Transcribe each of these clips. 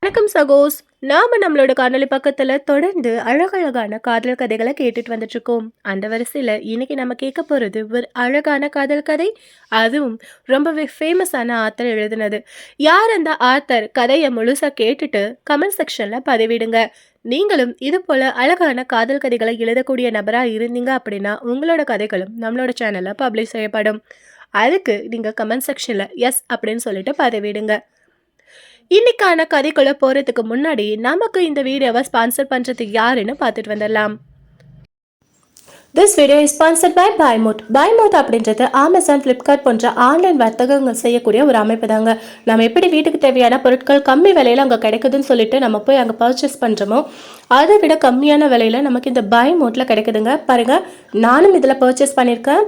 வணக்கம் சகோஸ். நாம நம்மளோட காணொளி பக்கத்துல தொடர்ந்து அழகழகான காதல் கதைகளை கேட்டுட்டு வந்துட்டு இருக்கோம். அந்த வரிசையில இன்னைக்கு நம்ம கேட்க போறது ஒரு அழகான காதல் கதை. அதுவும் ரொம்பவே ஃபேமஸான ஆத்தர் எழுதினது. யார் அந்த ஆத்தர்? கதையை முழுசா கேட்டுட்டு கமெண்ட் செக்ஷன்ல பதிவிடுங்க. நீங்களும் இது போல அழகான காதல் கதைகளை எழுதக்கூடிய நபரா இருந்தீங்க அப்படின்னா உங்களோட கதைகளும் நம்மளோட சேனல்ல பப்ளிஷ் செய்யப்படும். அதுக்கு நீங்க கமெண்ட் செக்ஷன்ல எஸ் அப்படின்னு சொல்லிட்டு பதிவிடுங்க. இன்னைக்கான கதைக்குள்ள போறதுக்கு முன்னாடி நமக்கு இந்த வீடியோவை ஸ்பான்சர் பண்றது யாருன்னு பார்த்துட்டு வந்துடலாம். This video is sponsored by Bymot. Bymot அப்படின்றது அமேசான், ஃப்ளிப்கார்ட் போன்ற ஆன்லைன் வர்த்தகங்கள் செய்யக்கூடிய ஒரு அமைப்பு தாங்க. நம்ம எப்படி வீட்டுக்கு தேவையான பொருட்கள் கம்மி விலையில் அங்கே கிடைக்குதுன்னு சொல்லிட்டு நம்ம போய் அங்கே பர்ச்சேஸ் பண்ணுறோமோ அதை விட கம்மியான விலையில் நமக்கு இந்த பைமோட்டில் கிடைக்குதுங்க. பாருங்கள், நானும் இதில் பர்ச்சேஸ் பண்ணியிருக்கேன்.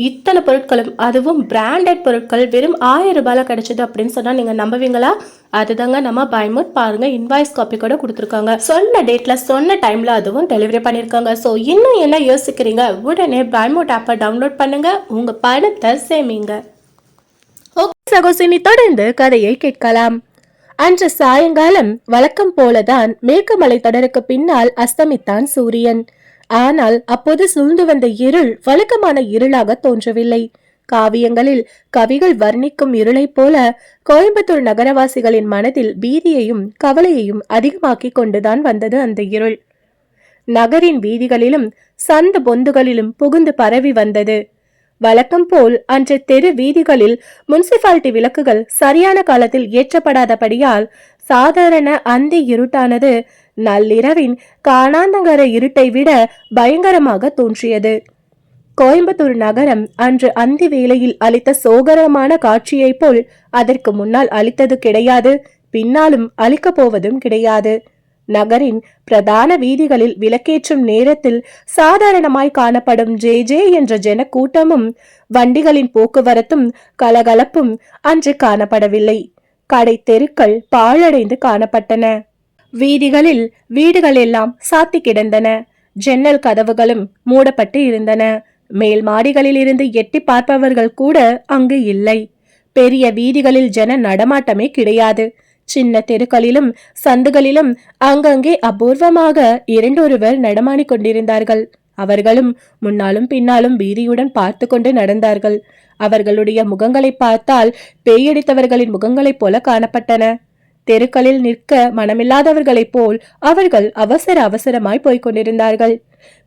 இத்தனை பொருட்களும், அதுவும் பிராண்டட் பொருட்கள் வெறும் 1000 ரூபாயில் கிடைச்சிது அப்படின்னு சொன்னால் நீங்கள் நம்புவீங்களா? அதுதாங்க நம்ம பைமோட். பாருங்க, இன்வாய்ஸ் காப்பி கூட கொடுத்துருக்காங்க. சொன்ன டேட்ல சொன்ன டைம்ல அதுவும் டெலிவரி பண்ணிருக்காங்க. ஸோ இன்னும் என்ன யோசிக்கிறீங்க? உடனே பைமோட் ஆப்பை டவுன்லோட் பண்ணுங்க, உங்க பணத்தை சேமிங்க. ஓகே சகோசினி, தொடர்ந்து கதையை கேட்கலாம். அன்று சாயங்காலம் வழக்கம் போலதான் மேற்குமலை தொடருக்கு பின்னால் அஸ்தமித்தான் சூரியன். ஆனால் அப்போது சூழ்ந்து வந்த இருள் வழக்கமான இருளாக தோன்றவில்லை. காவியங்களில் கவிகள் வர்ணிக்கும் இருளைப் போல கோயம்புத்தூர் நகரவாசிகளின் மனதில் பீதியையும் கவலையையும் அதிகமாக்கி கொண்டுதான் வந்தது அந்த இருள். நகரின் வீதிகளிலும் சந்து பொந்துகளிலும் புகுந்து பரவி வந்தது. வழக்கம் போல் அன்று தெரு வீதிகளில் முனிசிபாலிட்டி விளக்குகள் சரியான காலத்தில் ஏற்றப்படாதபடியால் சாதாரண அந்தி இருட்டானது நள்ளிரவின் காணாந்தங்கர இருட்டை விட பயங்கரமாக தோன்றியது. கோயம்புத்தூர் நகரம் அன்று அந்தி வேளையில் அளித்த சோகரமான காட்சியை போல் அதற்கு முன்னால் அளித்தது கிடையாது, பின்னாலும் அளிக்கப் போவதும் கிடையாது. நகரின் பிரதான வீதிகளில் விளக்கேற்றும் நேரத்தில் சாதாரணமாய் காணப்படும் ஜே என்ற ஜன கூட்டமும் வண்டிகளின் போக்குவரத்தும் கலகலப்பும் அன்று காணப்படவில்லை. கடை தெருக்கள் பாழடைந்து காணப்பட்டன. வீதிகளில் வீடுகள் எல்லாம் சாத்தி கிடந்தன. ஜன்னல் கதவுகளும் மூடப்பட்டு இருந்தன. மேல் மாடிகளில் இருந்து எட்டி பார்ப்பவர்கள் கூட அங்கு இல்லை. பெரிய வீதிகளில் ஜன நடமாட்டமே கிடையாது. சின்ன தெருக்களிலும் சந்துகளிலும் அங்கங்கே அபூர்வமாக இரண்டொருவர் நடமாடிக் கொண்டிருந்தார்கள். அவர்களும் முன்னாலும் பின்னாலும் பீதியுடன் பார்த்து கொண்டு நடந்தார்கள். அவர்களுடைய முகங்களை பார்த்தால் பேயடித்தவர்களின் முகங்களைப் போல காணப்பட்டன. தெருக்களில் நிற்க மனமில்லாதவர்களைப் போல் அவர்கள் அவசர அவசரமாய் போய்க் கொண்டிருந்தார்கள்.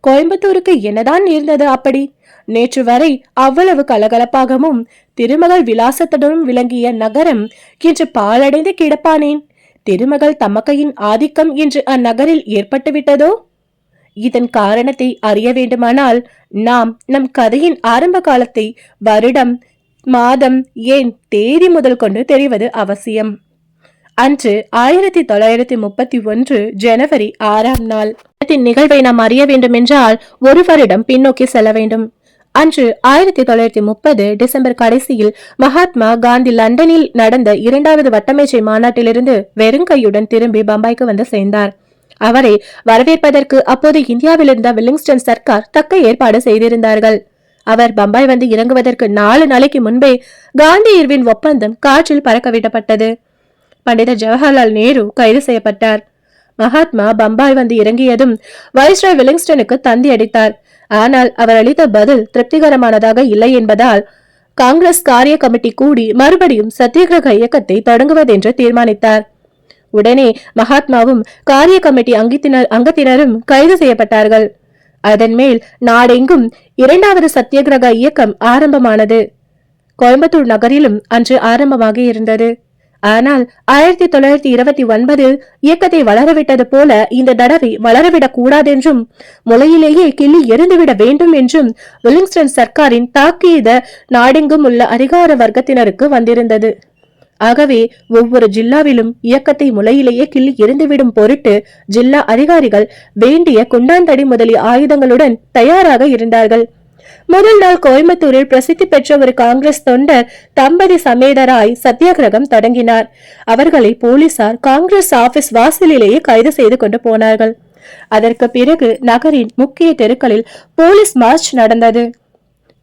கோயம்புத்தூருக்கு என்னதான் நேர்ந்தது அப்படி? நேற்று வரை அவ்வளவு கலகலப்பாகவும் திருமகள் விலாசத்துடனும் விளங்கிய நகரம் இன்று பாழடைந்து கிடப்பானேன்? திருமகள் தமக்கையின் ஆதிக்கம் இன்று அந்நகரில் ஏற்பட்டுவிட்டதோ? இதன் காரணத்தை அறிய வேண்டுமானால் நாம் நம் கதையின் ஆரம்ப காலத்தை வருடம், மாதம், ஏன் தேதி முதல் கொண்டு தெரிவது அவசியம். அன்று 1931 ஜனவரி 6ஆம் நாள். நிகழ்வை நாம் அறிய வேண்டும் என்றால் ஒரு வருடம் பின்னோக்கி செல்ல வேண்டும். அன்று 1930 டிசம்பர் கடைசியில் மகாத்மா காந்தி லண்டனில் நடந்த 2வது வட்டமேஜை மாநாட்டிலிருந்து வெறுங்கையுடன் திரும்பி பம்பாய்க்கு வந்து சேர்ந்தார். அவரை வரவேற்பதற்கு அப்போது இந்தியாவில் இருந்த வில்லிங்ஸ்டன் சர்க்கார் தக்க ஏற்பாடு செய்திருந்தார்கள். அவர் பம்பாய் வந்து இறங்குவதற்கு 4 நாளைக்கு முன்பே காந்தி இர்வின் ஒப்பந்தம் காற்றில் பறக்கவிடப்பட்டது. பண்டிதர் ஜவஹர்லால் நேரு கைது செய்யப்பட்டார். மகாத்மா பம்பாய் வந்து இறங்கியதும் வைஸ்ராய் வில்லிங்ஸ்டனுக்கு தந்தி அடித்தார். ஆனால் அவர் அளித்த பதில் திருப்திகரமானதாக இல்லை என்பதால் காங்கிரஸ் காரிய கமிட்டி கூடி மறுபடியும் சத்தியகிரக இயக்கத்தை தொடங்குவதென்று தீர்மானித்தார். உடனே மகாத்மாவும் காரிய கமிட்டி அங்கத்தினரும் கைது செய்யப்பட்டார்கள். அதன் மேல் நாடெங்கும் 2வது சத்தியகிரக இயக்கம் ஆரம்பமானது. கோயம்புத்தூர் நகரிலும் அன்று ஆரம்பமாக இருந்தது. ஆனால் 1929 இயக்கத்தை வளரவிட்டது போல இந்த தடவை வளரவிடக் கூடாதென்றும் முளையிலேயே கிள்ளி எரிந்துவிட வேண்டும் என்றும் வில்லிங்ஸ்டன் சர்க்காரின் தாக்கீது நாடெங்கும் உள்ள அதிகார வர்க்கத்தினருக்கு வந்திருந்தது. ஆகவே ஒவ்வொரு ஜில்லாவிலும் இயக்கத்தை முளையிலேயே கிள்ளி எரிந்துவிடும் பொருட்டு ஜில்லா அதிகாரிகள் வேண்டிய குண்டாந்தடி முதலிய ஆயுதங்களுடன் தயாராக இருந்தார்கள். முதல் நாள் கோயம்புத்தூரில் பிரசித்தி பெற்ற ஒரு காங்கிரஸ் தொண்டர் தம்பதி சமேதராய் சத்தியாகிரகம் தொடங்கினார். அவர்களை போலீசார் காங்கிரஸ் ஆபீஸ் வாசலிலேயே கைது செய்து கொண்டு போனார்கள். அதற்கு பிறகு நகரின் முக்கிய தெருக்களில் போலீஸ் மார்ச் நடந்தது.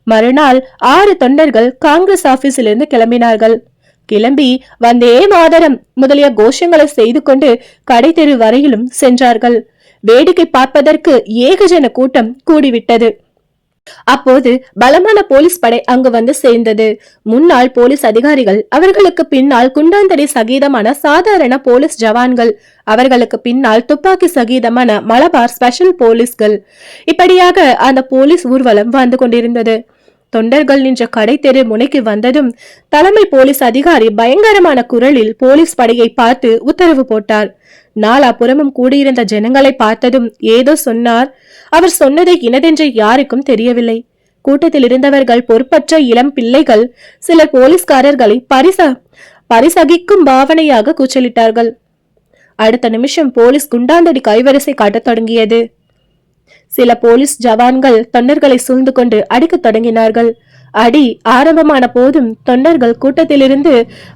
மறுநாள் 6 தொண்டர்கள் காங்கிரஸ் ஆபீஸிலிருந்து கிளம்பினார்கள். கிளம்பி வந்தே மாதரம் முதலிய கோஷங்களை செய்து கொண்டு கடை தெரு வரையிலும் சென்றார்கள். வேடிக்கை பார்ப்பதற்கு ஏகஜன கூட்டம் கூடிவிட்டது. அப்போது பலமான போலீஸ் படை அங்கு வந்து சேர்ந்தது. முன்னாள் போலீஸ் அதிகாரிகள், அவர்களுக்கு பின்னால் குண்டாந்தடி சகிதமான சாதாரண போலீஸ் ஜவான்கள், அவர்களுக்கு பின்னால் துப்பாக்கி சகிதமான மலபார் ஸ்பெஷல் போலீஸ்கள், இப்படியாக அந்த போலீஸ் ஊர்வலம் வந்து கொண்டிருந்தது. தொண்டர்கள் நின்ற கடை தெரு முனைக்கு வந்ததும் தலைமை போலீஸ் அதிகாரி பயங்கரமான குரலில் போலீஸ் படையை பார்த்து உத்தரவு போட்டார். நாலாபுறமும் கூடியிருந்த ஜனங்களை பார்த்ததும் ஏதோ சொன்னார். அவர் சொன்னதை இனதென்று யாருக்கும் தெரியவில்லை. கூட்டத்தில் இருந்தவர்கள் பொறுப்பற்ற இளம் பிள்ளைகள் சிலர் போலீஸ்காரர்களை பரிசகிக்கும் பாவனையாக கூச்சலிட்டார்கள். அடுத்த நிமிஷம் போலீஸ் குண்டாந்தடி கைவரிசை காட்டத் தொடங்கியது. சில போலீஸ் ஜவான்கள் தொண்டர்களை சூழ்ந்து கொண்டு அடிக்க தொடங்கினார்கள். அடி ஆரம்பமான போதும் தொண்டர்கள் கூட்டத்திலிருந்து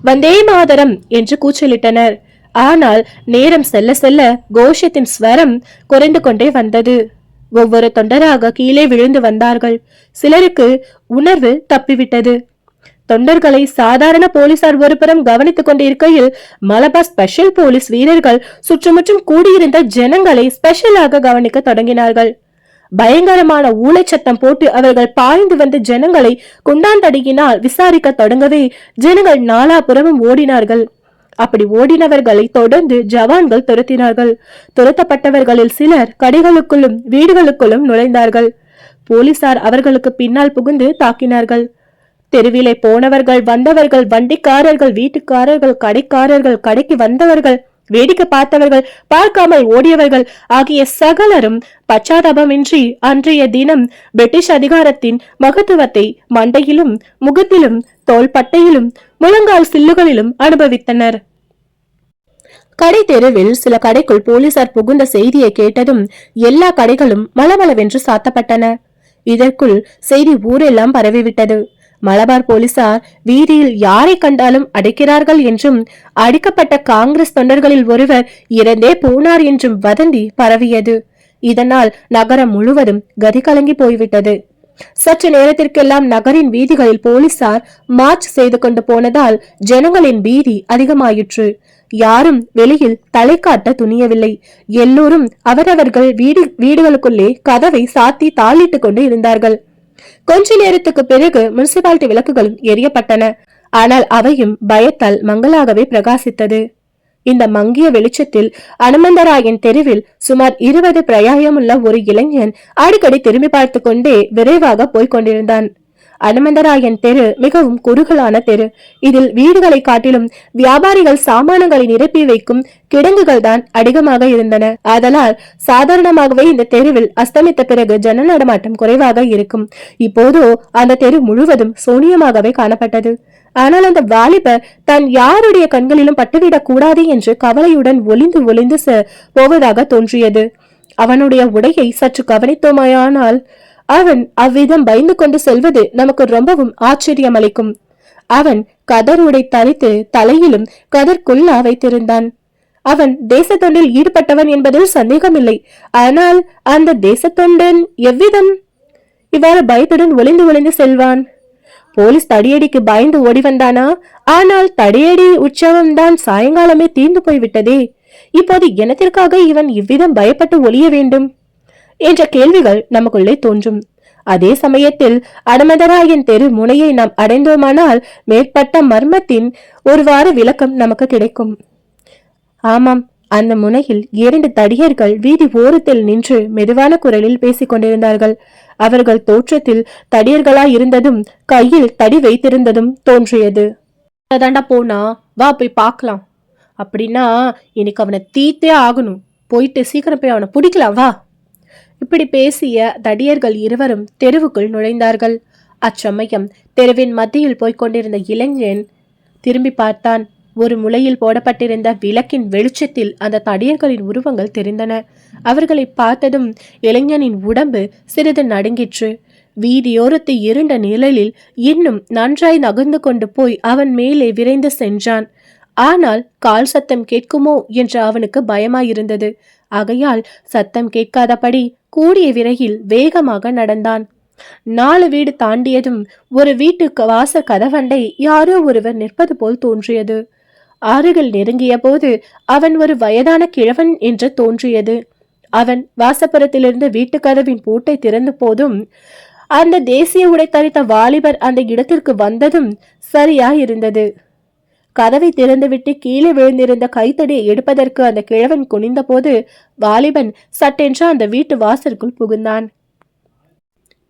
வந்தே மாதரம் என்று கூச்சலிட்டனர். ஆனால் நேரம் செல்ல செல்ல கோஷத்தின் ஸ்வரம் குறைந்து கொண்டே வந்தது. ஒவ்வொரு தொண்டராக கீழே விழுந்து வந்தார்கள். சிலருக்கு உணர்வு தப்பிவிட்டது. தொண்டர்களை சாதாரண போலீசார் ஒருபுறம் கவனித்துக் கொண்டிருக்கையில் மலபார் ஸ்பெஷல் போலீஸ் வீரர்கள் சுற்றுமுற்றும் கூடியிருந்த ஜனங்களை ஸ்பெஷலாக கவனிக்க தொடங்கினார்கள். பயங்கரமான ஊளைச்சத்தம் போட்டு அவர்கள் பாய்ந்து வந்து ஜனங்களை குண்டாந்தடியினால் விசாரிக்க தொடங்கவே ஜனங்கள் நாலாபுறமும் ஓடினார்கள். அப்படி ஓடினவர்களை தொடர்ந்து ஜவான்கள் துரத்தினார்கள். துரத்தப்பட்டவர்களில் சிலர் கடைகளுக்குள்ளும் வீடுகளுக்குள்ளும் நுழைந்தார்கள். போலீசார் அவர்களுக்கு பின்னால் புகுந்து தாக்கினார்கள். தெருவிலே போனவர்கள், வந்தவர்கள், வண்டிக்காரர்கள், வீட்டுக்காரர்கள், கடைக்காரர்கள், கடைக்கு வந்தவர்கள், வேடிக்கை பார்த்தவர்கள், பார்க்காமல் ஓடியவர்கள் ஆகிய சகலரும் பச்சாதாபமின்றி அன்றைய தினம் பிரிட்டிஷ் அதிகாரத்தின் மகத்துவத்தை மண்டையிலும் முகத்திலும் தோள்பட்டையிலும் முழங்கால் சில்லுகளிலும் அனுபவித்தனர். கடை தெருவில் சில கடைக்குள் போலீசார் புகுந்த செய்தியை கேட்டதும் எல்லா கடைகளும் மளமளவென்று சாத்தப்பட்டன. இதற்குள் செய்தி ஊரெல்லாம் பரவிவிட்டது. மலபார் போலீசார் வீதியில் யாரை கண்டாலும் அடைக்கிறார்கள் என்றும், அடிக்கப்பட்ட காங்கிரஸ் தொண்டர்களில் ஒருவர் இறந்தே போனார் என்றும் வதந்தி பரவியது. இதனால் நகரம் முழுவதும் கதி கலங்கி போய்விட்டது. சற்று நேரத்திற்கெல்லாம் நகரின் வீதிகளில் போலீசார் மார்ச் செய்து கொண்டு போனதால் ஜனங்களின் பீதி அதிகமாயிற்று. யாரும் வெளியில் தலை காட்ட துணியவில்லை. எல்லோரும் அவரவர்கள் வீடுகளுக்குள்ளே கதவை சாத்தி தாளிட்டுக் கொண்டு இருந்தார்கள். கொஞ்ச நேரத்துக்கு பிறகு முனிசிபாலிட்டி விளக்குகளும் எரியப்பட்டன. ஆனால் அவையும் பயத்தால் மங்களாகவே பிரகாசித்தது. இந்த மங்கிய வெளிச்சத்தில் அனுமந்தராயன் தெருவில் சுமார் 20 பிரயாயமுள்ள ஒரு இளைஞன் அடிக்கடி திரும்பி பார்த்து கொண்டே விரைவாக போய்க் கொண்டிருந்தான். அனுமந்தராயன் தெரு மிகவும் குறுகலான தெரு. இதில் வீடுகளை காட்டிலும் வியாபாரிகள் சாமானங்களை நிரப்பி வைக்கும் கிடங்குகள் தான் அதிகமாக இருந்தன. ஆதலால் சாதாரணமாகவே இந்த தெருவில் அஸ்தமித்த பிறகு ஜன நடமாட்டம் குறைவாக இருக்கும். இப்போதோ அந்த தெரு முழுவதும் சூனியமாகவே காணப்பட்டது. ஆனால் அந்த வாலிபர் தான் யாருடைய கண்களிலும் பட்டுவிடக் கூடாது என்று கவலையுடன் ஒளிந்து ஒளிந்து போவதாக தோன்றியது. அவனுடைய உடையை சற்று கவனித்தோமையானால் அவன் அவ்விதம் பயந்து கொண்டு செல்வது நமக்கு ரொம்பவும் ஆச்சரியம் அளிக்கும். அவன் கதர் உடை தரித்து தலையிலும் கதற்குள்ளா வைத்திருந்தான். அவன் தேசத்தொண்டில் ஈடுபட்டவன் என்பதில் சந்தேகமில்லை. ஆனால் அந்த தேசத்தொண்டன் எவ்விதம் இவ்வாறு பயத்துடன் ஒளிந்து ஒளிந்து செல்வான்? போலீஸ் தடியடிக்கு பயந்து ஓடி வந்தானா? ஆனால் தடியடி உற்சவம் தான் சாயங்காலமே தீர்ந்து போய்விட்டதே. இப்போது எனத்திற்காக இவன் இவ்விதம் பயப்பட்டு ஒளிய வேண்டும் என்ற கேள்விகள் நமக்குள்ளே தோன்றும். அதே சமயத்தில் அனுமந்தராயன் தெரு முனையை நாம் அடைந்தோமானால் மேற்பட்ட மர்மத்தின் ஒருவார விளக்கம் நமக்கு கிடைக்கும். ஆமாம், அந்த முனையில் 2 தடியர்கள் வீதி ஓரத்தில் நின்று மெதுவான குரலில் பேசிக் கொண்டிருந்தார்கள். அவர்கள் தோற்றத்தில் தடியர்களாய் இருந்ததும் கையில் தடி வைத்திருந்ததும் தோன்றியது. அதாண்டா போனா, வா போய் பார்க்கலாம். அப்படின்னா இன்னைக்கு அவனை தீத்தே ஆகணும். போயிட்டு சீக்கிரம் போய் அவனை பிடிக்கலாம், வா. இப்படி பேசிய தடியர்கள் இருவரும் தெருவுக்குள் நுழைந்தார்கள். அச்சமயம் தெருவின் மத்தியில் போய்க் கொண்டிருந்த இளைஞன் திரும்பி பார்த்தான். ஒரு முளையில் போடப்பட்டிருந்த விளக்கின் வெளிச்சத்தில் அந்த தடியர்களின் உருவங்கள் தெரிந்தன. அவர்களை பார்த்ததும் இளைஞனின் உடம்பு சிறிது நடுங்கிற்று. வீதியோரத்து இருண்ட நிழலில் இன்னும் நன்றாய் நகர்ந்து கொண்டு போய் அவன் மேலே விரைந்து சென்றான். ஆனால் கால் சத்தம் கேட்குமோ என்று அவனுக்கு பயமாயிருந்தது. ஆகையால் சத்தம் கேட்காதபடி கூடிய விரைவில் வேகமாக நடந்தான். 4 வீடு தாண்டியதும் ஒரு வீட்டுக்கு வாச கதவண்டை யாரோ ஒருவர் நிற்பது போல் தோன்றியது. அருகில் நெருங்கிய போது அவன் ஒரு வயதான கிழவன் என்று தோன்றியது. அவன் வாசப்புறத்திலிருந்து வீட்டு கதவின் பூட்டை திறந்த போதும் அந்த தேசிய உடை தரித்த வாலிபர் அந்த இடத்திற்கு வந்ததும் சரியாயிருந்தது. கதவை திறந்துவிட்டு கீழே விழுந்திருந்த கைத்தடியை எடுப்பதற்கு அந்த கிழவன் குனிந்த போது வாலிபன் சட்டென்று அந்த வீட்டு வாசலுக்குள் புகுந்தான்.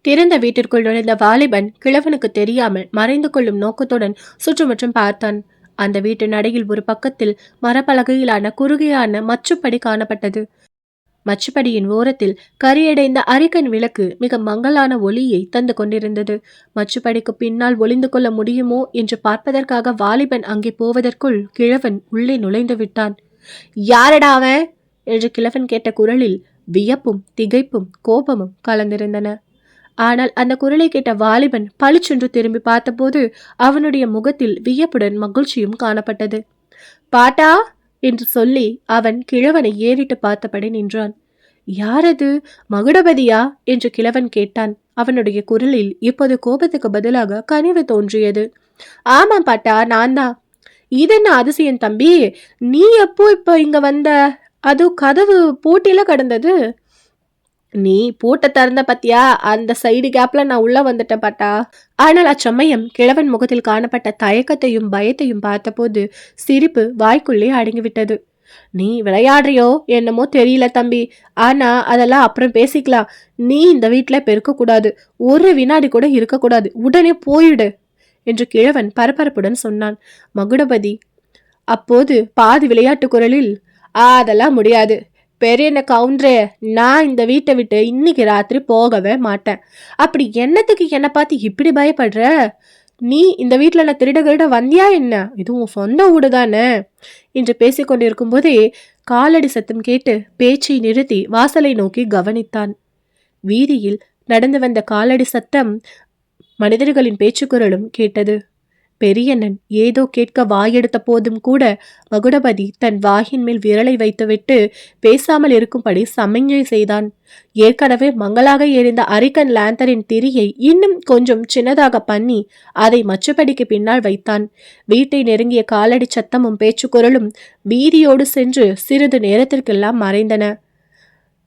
திறந்த வீட்டிற்குள் நுழைந்த வாலிபன் கிழவனுக்கு தெரியாமல் மறைந்து கொள்ளும் நோக்கத்துடன் சுற்றுமுற்றும் பார்த்தான். அந்த வீட்டு நடையில் ஒரு பக்கத்தில் மரப்பலகையிலான குறுகியான மச்சுப்படி காணப்பட்டது. மச்சுப்படியின் ஓரத்தில் கரியடைந்த அரிக்கன் விளக்கு மிக மங்கலான ஒளியை தந்து கொண்டிருந்தது. மச்சுப்படிக்கு பின்னால் ஒளிந்து கொள்ள முடியுமோ என்று பார்ப்பதற்காக வாலிபன் அங்கே போவதற்குள் கிழவன் உள்ளே நுழைந்து விட்டான். யாரடா அவன் என்று கிழவன் கேட்ட குரலில் வியப்பும் திகைப்பும் கோபமும் கலந்திருந்தன. ஆனால் அந்த குரலை கேட்ட வாலிபன் பளிச்சென்று திரும்பி பார்த்தபோது அவனுடைய முகத்தில் வியப்புடன் மகிழ்ச்சியும் காணப்பட்டது. பாட்டா என்று சொல்லி அவன் கிழவனை ஏறிட்டு பார்த்தபடி நின்றான். யாரது, மகுடபதியா என்று கிழவன் கேட்டான். அவனுடைய குரலில் இப்போது கோபத்துக்கு பதிலாக கனிவு தோன்றியது. ஆமாம் பாட்டா, நான் தான். இதென்ன அதிசயம் தம்பி, நீ எப்போ இப்போ இங்க வந்த? அது கதவு பூட்டில கடந்தது. நீ பூட்டை திறந்த பத்தியா, அந்த சைடு கேப்ல நான் உள்ள வந்துட்டேன் பாட்டா. ஆனால் அச்சமயம் கிழவன் முகத்தில் காணப்பட்ட தயக்கத்தையும் பயத்தையும் பார்த்தபோது சிரிப்பு வாய்க்குள்ளே அடங்கிவிட்டது. நீ விளையாடுறியோ என்னமோ தெரியல தம்பி, ஆனா அதெல்லாம் அப்புறம் பேசிக்கலாம். நீ இந்த வீட்டுல பெருக்கக்கூடாது, ஒரு வினாடி கூட இருக்கக்கூடாது, உடனே போயிடு என்று கிழவன் பரபரப்புடன் சொன்னான். மகுடபதி அப்போது பாதி விளையாட்டு குரலில், அதெல்லாம் முடியாது பெரியண்ண கவுண்டரே, நான் இந்த வீட்டை விட்டு இன்னைக்கு ராத்திரி போகவே மாட்டேன். அப்படி என்னத்துக்கு என்னை பார்த்து இப்படி பயப்படுற? நீ இந்த வீட்டில் நான் திருட வந்தியா என்ன? இதுவும் சொந்த வீடு தானே என்று பேசிக்கொண்டிருக்கும் போதே காலடி சத்தம் கேட்டு பேச்சை நிறுத்தி வாசலை நோக்கி கவனித்தான். வீதியில் நடந்து வந்த காலடி சத்தம் மனிதர்களின் பேச்சுக்குரலும் கேட்டது. பெரியண்ணன் ஏதோ கேட்க வாயெடுத்த போதும் கூட மகுடபதி தன் வாயின் மேல் விரலை வைத்துவிட்டு பேசாமல் இருக்கும்படி சமிஞ்சை செய்தான். ஏற்கனவே மங்களாக எரிந்த அரிக்கன் லேந்தரின் திரியை இன்னும் கொஞ்சம் சின்னதாக பண்ணி அதை மச்சுப்படிக்கு பின்னால் வைத்தான். வீட்டை நெருங்கிய காலடி சத்தமும் பேச்சுக்குரலும் வீதியோடு சென்று சிறிது நேரத்திற்கெல்லாம் மறைந்தன.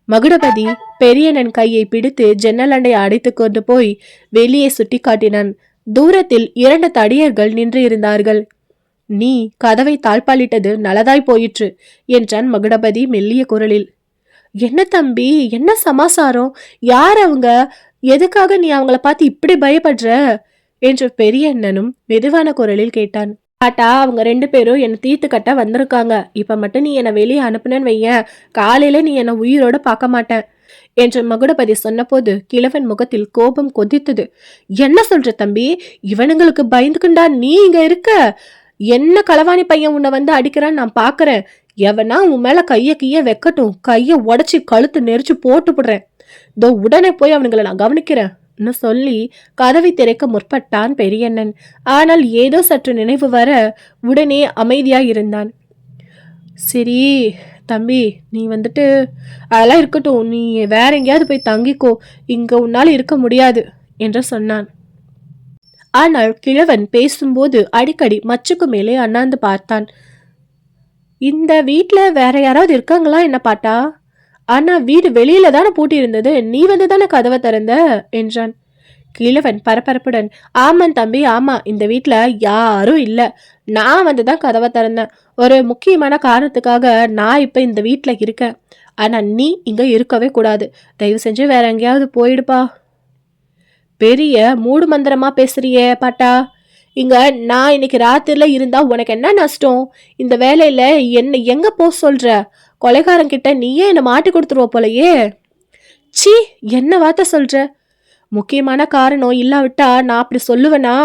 மகுடபதி பெரியண்ணன் கையை பிடித்து ஜன்னலண்டை அடைத்து கொண்டு போய் வெளியே சுட்டி காட்டினான். தூரத்தில் 2 தடியர்கள் நின்று இருந்தார்கள். நீ கதவை தாழ்பாலிட்டது நல்லதாய் போயிற்று என்றான் மகுடபதி மெல்லிய குரலில். என்ன தம்பி, என்ன சமாசாரம்? யார் அவங்க? எதுக்காக நீ அவங்கள பார்த்து இப்படி பயப்படுற என்று பெரியண்ணனும் மெதுவான குரலில் கேட்டான். பாட்டா, அவங்க 2 பேரும் என்னை தீர்த்து கட்ட வந்திருக்காங்க. இப்ப மட்டும் நீ என்னை வெளியே அனுப்புனேன்னு வையன், காலையில நீ என்னை உயிரோட பார்க்க மாட்டேன் என்று மகுடபதி சொன்னபோது கிழவன் முகத்தில் கோபம் கொதித்தது. என்ன சொல்ற தம்பி? இவனுங்களுக்கு பயந்துக்குண்டா நீ இங்க இருக்க? என்ன களவாணி பையன் உன்னை வந்து அடிக்கிறான்னு நான் பாக்குறேன். எவனா உன் மேல கைய வைக்கட்டும், கைய உடைச்சி கழுத்து நெரிச்சு போட்டு போடுறேன். இதோ உடனே போய் அவனுங்களை நான் கவனிக்கிறேன் சொல்லி கதவை திறக்க முற்பட்டான் பெரியண்ணன். ஆனால் ஏதோ சற்று நினைவு வர உடனே அமைதியாய் இருந்தான். சரி தம்பி, நீ வந்துட்டு அதெல்லாம் இருக்கட்டும், நீ வேற எங்கேயாவது போய் தங்கிக்கோ, இங்க உன்னால இருக்க முடியாது என்று சொன்னான். ஆனால் கிழவன் பேசும்போது அடிக்கடி மச்சுக்கு மேலே அண்ணாந்து பார்த்தான். இந்த வீட்டுல வேற யாராவது இருக்காங்களா என்ன பாட்டா? ஆனா வீடு வெளியில தானே பூட்டி இருந்தது, நீ வந்து தானே கதவை திறந்த என்றான். கிழவன் பரபரப்புடன், ஆமாம் தம்பி, ஆமா, இந்த வீட்டுல யாரும் இல்ல, நான் வந்துதான் கதவை திறந்தேன். ஒரு முக்கியமான காரணத்துக்காக நான் இப்ப இந்த வீட்டுல இருக்கேன். ஆனா நீ இங்க இருக்கவே கூடாது, தயவு செஞ்சு வேற எங்கேயாவது போயிடுப்பா. பெரிய மூடு மந்திரமா பேசுறியே பாட்டா. இங்க நான் இன்னைக்கு ராத்திரில இருந்தா உனக்கு என்ன நஷ்டம்? இந்த வேலையில என்ன எங்க போ சொல்ற? கொலைகாரங்கிட்ட நீயே என்ன மாட்டி கொடுத்துருவ போலயே. சி, என்ன வார்த்தை சொல்ற? முக்கியமான காரணம் இல்லாவிட்டா நான் அப்படி சொல்லுவேனா?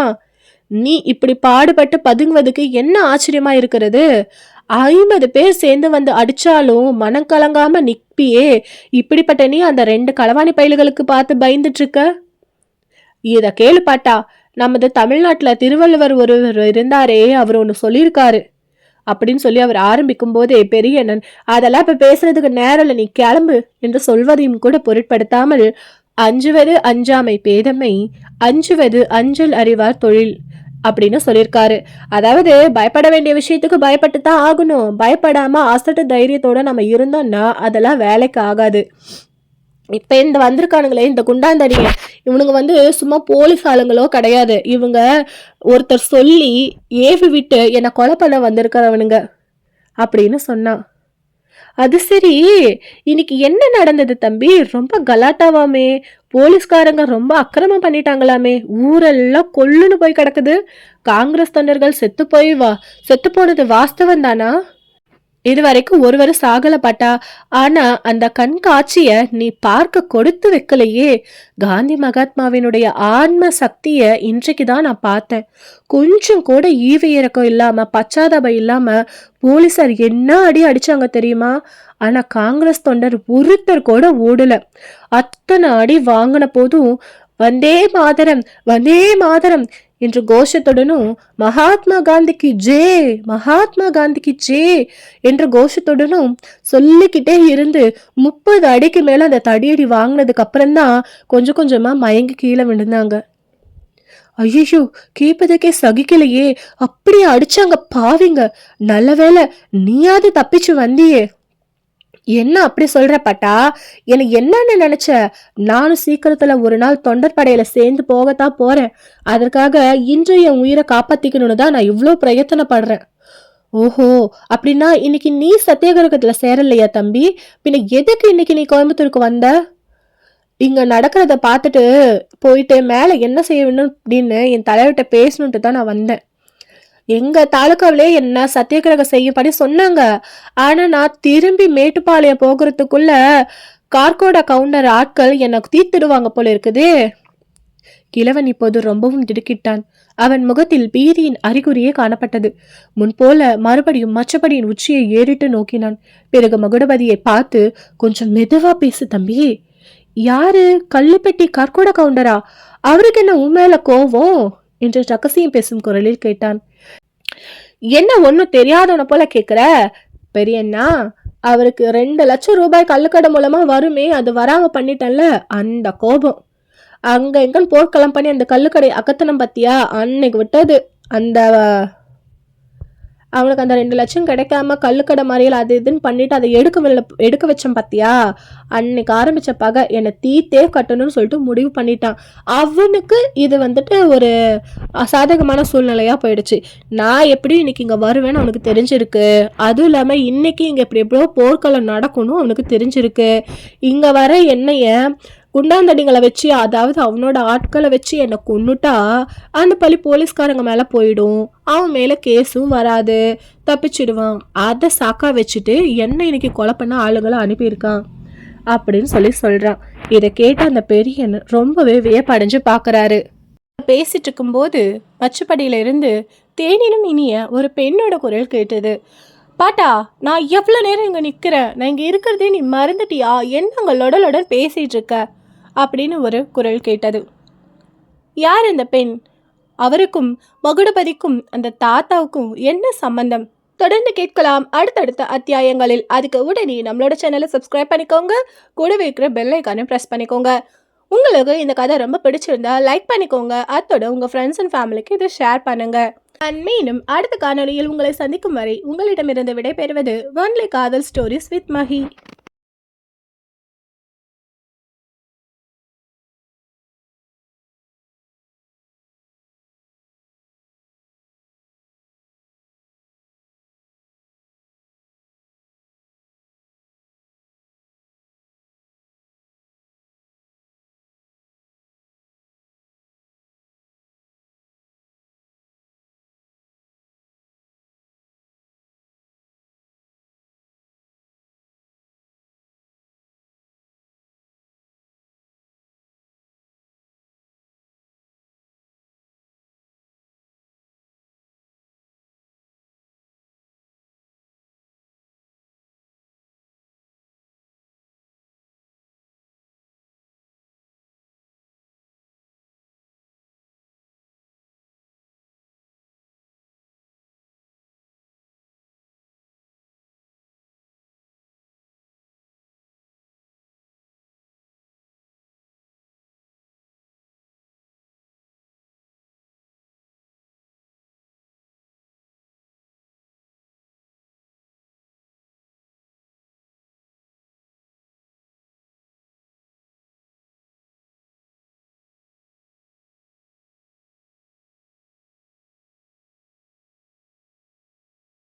நீ இப்படி பாடுபட்டு பதுங்குவதுக்கு என்ன ஆச்சரியமா இருக்கிறது? 50 பேர் சேர்ந்து வந்து அடிச்சாலும் மனம் கலங்காம நிற்பியே. இப்படிப்பட்ட நீ அந்த 2 களவாணி பயல்களுக்கு பார்த்து பயந்துட்டு இருக்க? இத கேளு பாட்டா, நமது தமிழ்நாட்டுல திருவள்ளுவர் ஒருவர் இருந்தாரே, அவர் ஒன்னு சொல்லியிருக்காரு அப்படின்னு சொல்லி அவர் ஆரம்பிக்கும் போதே பெரியண்ணன், அதெல்லாம் இப்ப பேசுறதுக்கு நேரம் இல்லை, நீ கிளம்பு என்று சொல்வதையும் கூட பொருட்படுத்தாமல் அஞ்சுவது அஞ்சாமை பேதமை, அஞ்சுவது அஞ்சல் அறிவார் தொழில் அப்படின்னு சொல்லியிருக்காரு. அதாவது பயப்பட வேண்டிய விஷயத்துக்கு பயப்பட்டு தான் ஆகணும். பயப்படாம அசட்டு தைரியத்தோட நம்ம இருந்தோம்னா அதெல்லாம் வேலைக்கு ஆகாது. இப்ப இந்த வந்திருக்கானுங்களே இந்த குண்டாந்தடிங்க, இவனுங்க சும்மா போலீஸ் ஆளுங்களோ கிடையாது. இவங்க ஒருத்தர் சொல்லி ஏவி விட்டு என்னை கொலை பண்ண வந்திருக்கிறவனுங்க அப்படின்னு சொன்னான். அது சரி, இன்னைக்கு என்ன நடந்தது தம்பி? ரொம்ப கலாட்டாவாமே, போலீஸ்காரங்க ரொம்ப அக்கிரமம் பண்ணிட்டாங்களாமே, ஊரெல்லாம் கொல்லுன்னு போய் கிடக்குது. காங்கிரஸ் தொண்டர்கள் செத்து போனது வாஸ்தவம் தானா? இதுவரைக்கும் ஒருவர் சாகலப்பட்டா, ஆனா அந்த கண்காட்சிய நீ பார்க்க கொடுத்து வைக்கலையே. காந்தி மகாத்மாவினுடைய ஆன்ம சக்திய இன்றைக்குதான் நான் பார்த்தேன். கொஞ்சம் கூட ஈவு இறக்கம் இல்லாம பச்சாதாபம் இல்லாம போலீசார் என்ன அடி அடிச்சாங்க தெரியுமா? ஆனா காங்கிரஸ் தொண்டர் ஒருத்தர் கூட ஓடல. அத்தனை அடி வாங்கின போதும் வந்தே மாதரம் வந்தே மாதரம் என்று கோஷத்துடனும் மகாத்மா காந்திக்கு ஜே மகாத்மா காந்திக்கு ஜே என்ற கோஷத்துடனும் சொல்லிக்கிட்டே இருந்து 30 அடிக்கு மேல அந்த தடியடி வாங்கினதுக்கு அப்புறம்தான் கொஞ்சம் கொஞ்சமா மயங்கி கீழே விழுந்தாங்க. ஐயோ, கேட்பதற்கே சகிக்கலையே, அப்படியே அடிச்சாங்க பாவிங்க. நல்ல வேளை நீயாவது தப்பிச்சு வந்தியே. என்ன அப்படி சொல்ற பட்டா? எனக்கு என்னன்னு நினைச்ச? நானும் சீக்கிரத்துல ஒரு நாள் தொண்டர் படையில சேர்ந்து போகத்தான் போறேன். அதற்காக இன்று என் உயிரை காப்பாத்திக்கணும்னு தான் நான் இவ்வளோ பிரயத்தனப்படுறேன். ஓஹோ, அப்படின்னா இன்னைக்கு நீ சத்தியாகிரகத்துல சேரலையா தம்பி? பின்ன எதுக்கு இன்னைக்கு நீ கோயம்புத்தூருக்கு வந்த? இங்க நடக்கிறத பார்த்துட்டு போயிட்டு மேல என்ன செய்யணும் அப்படின்னு என் தலைவர்கிட்ட பேசணுன்ட்டு தான் நான் வந்தேன். எங்க தாலுக்காவிலே என்ன சத்தியாகிரகம் செய்யும்படி சொன்னாங்க. ஆனா நான் திரும்பி மேட்டுப்பாளையம் போகிறதுக்குள்ள கார்கோடா கவுண்டர் ஆட்கள் என்னை தீர்த்திடுவாங்க போல இருக்குதே. கிழவன் இப்போது ரொம்பவும் திடுக்கிட்டான். அவன் முகத்தில் பீதியின் அறிகுறியே காணப்பட்டது. முன்போல மறுபடியும் மச்சபடியின் உச்சியை ஏறிட்டு நோக்கினான். பிறகு மகுடபதியை பார்த்து, கொஞ்சம் மெதுவா பேசு தம்பி. யாரு? கல்லுப்பெட்டி கார்கோடா கவுண்டரா? அவருக்கு என்ன உண்மையில கோவம் என்று ரகசியம் பேசும் குரலில் கேட்டான். என்ன ஒன்னும் தெரியாதவன போல கேக்குற? பெரியண்ணா, அவருக்கு 2 லட்சம் ரூபாய் கள்ளுக்கடை மூலமா வருமே, அது வராம பண்ணிட்டேன்ல, அந்த கோபம். அங்க எங்கன்னு போர்க்களம் பண்ணி அந்த கள்ளுக்கடை அகத்தனம் பத்தியா? அன்னைக்கு விட்டது. அவனுக்கு அந்த 2 லட்சம் கிடைக்காம கள்ளுக்கடை மாதிரியில் அது இதுன்னு பண்ணிட்டு அதை எடுக்க வச்சேன் பத்தியா? அன்னைக்கு ஆரம்பிச்ச பகை என்னை தீத்தே கட்டணும்னு சொல்லிட்டு முடிவு பண்ணிட்டான். அவனுக்கு இது ஒரு அசாதகமான சூழ்நிலையா போயிடுச்சு. நான் எப்படியும் இன்னைக்கு இங்க வருவேன்னு அவனுக்கு தெரிஞ்சிருக்கு. அதுவும் இல்லாம இன்னைக்கு இங்க எப்படியோ போர்க்களம் நடக்கணும் அவனுக்கு தெரிஞ்சிருக்கு. இங்க வர என்னைய குண்டாந்தடிங்களை வச்சு, அதாவது அவனோட ஆட்களை வச்சு என்னை கொன்னுட்டா அந்த பழி போலீஸ்காரங்க மேல போயிடும். அவன் மேல கேஸும் வராது, தப்பிச்சிடுவான். அதை சாக்கா வச்சுட்டு என்ன இன்னைக்கு கொலை பண்ண ஆளுகளை அனுப்பியிருக்கான் அப்படின்னு சொல்றான். இதை கேட்ட அந்த பெரியன் ரொம்பவே வியப்படைஞ்சு பாக்குறாரு. பேசிட்டு இருக்கும்போது மச்சுப்படியில இருந்து தேனிலும் இனிய ஒரு பெண்ணோட குரல் கேட்டது. பாட்டா, நான் எவ்வளோ நேரம் இங்கே நிற்கிறேன், நான் இங்கே இருக்கிறதே நீ மறந்துட்டியா? என்ன அங்கே லொடலுடன் பேசிகிட்டு இருக்க அப்படின்னு ஒரு குரல் கேட்டது. யார் இந்த பெண்? அவருக்கும் மகுடபதிக்கும் அந்த தாத்தாவுக்கும் என்ன சம்பந்தம்? தொடர்ந்து கேட்கலாம் அடுத்தடுத்த அத்தியாயங்களில். அதுக்கு உடனே நம்மளோட சேனலை சப்ஸ்கிரைப் பண்ணிக்கோங்க, கூடவே இருக்கிற பெல் ஐக்கானை ப்ரெஸ் பண்ணிக்கோங்க. உங்களுக்கு இந்த கதை ரொம்ப பிடிச்சிருந்தா லைக் பண்ணிக்கோங்க. அதோட உங்கள் ஃப்ரெண்ட்ஸ் அண்ட் ஃபேமிலிக்கு இதை ஷேர் பண்ணுங்க. மீண்டும் அடுத்த காணொலியில் உங்களை சந்திக்கும் வரை உங்களிடமிருந்து விடைபெறுவது ஒன்லி காதல் ஸ்டோரிஸ் வித் மஹி.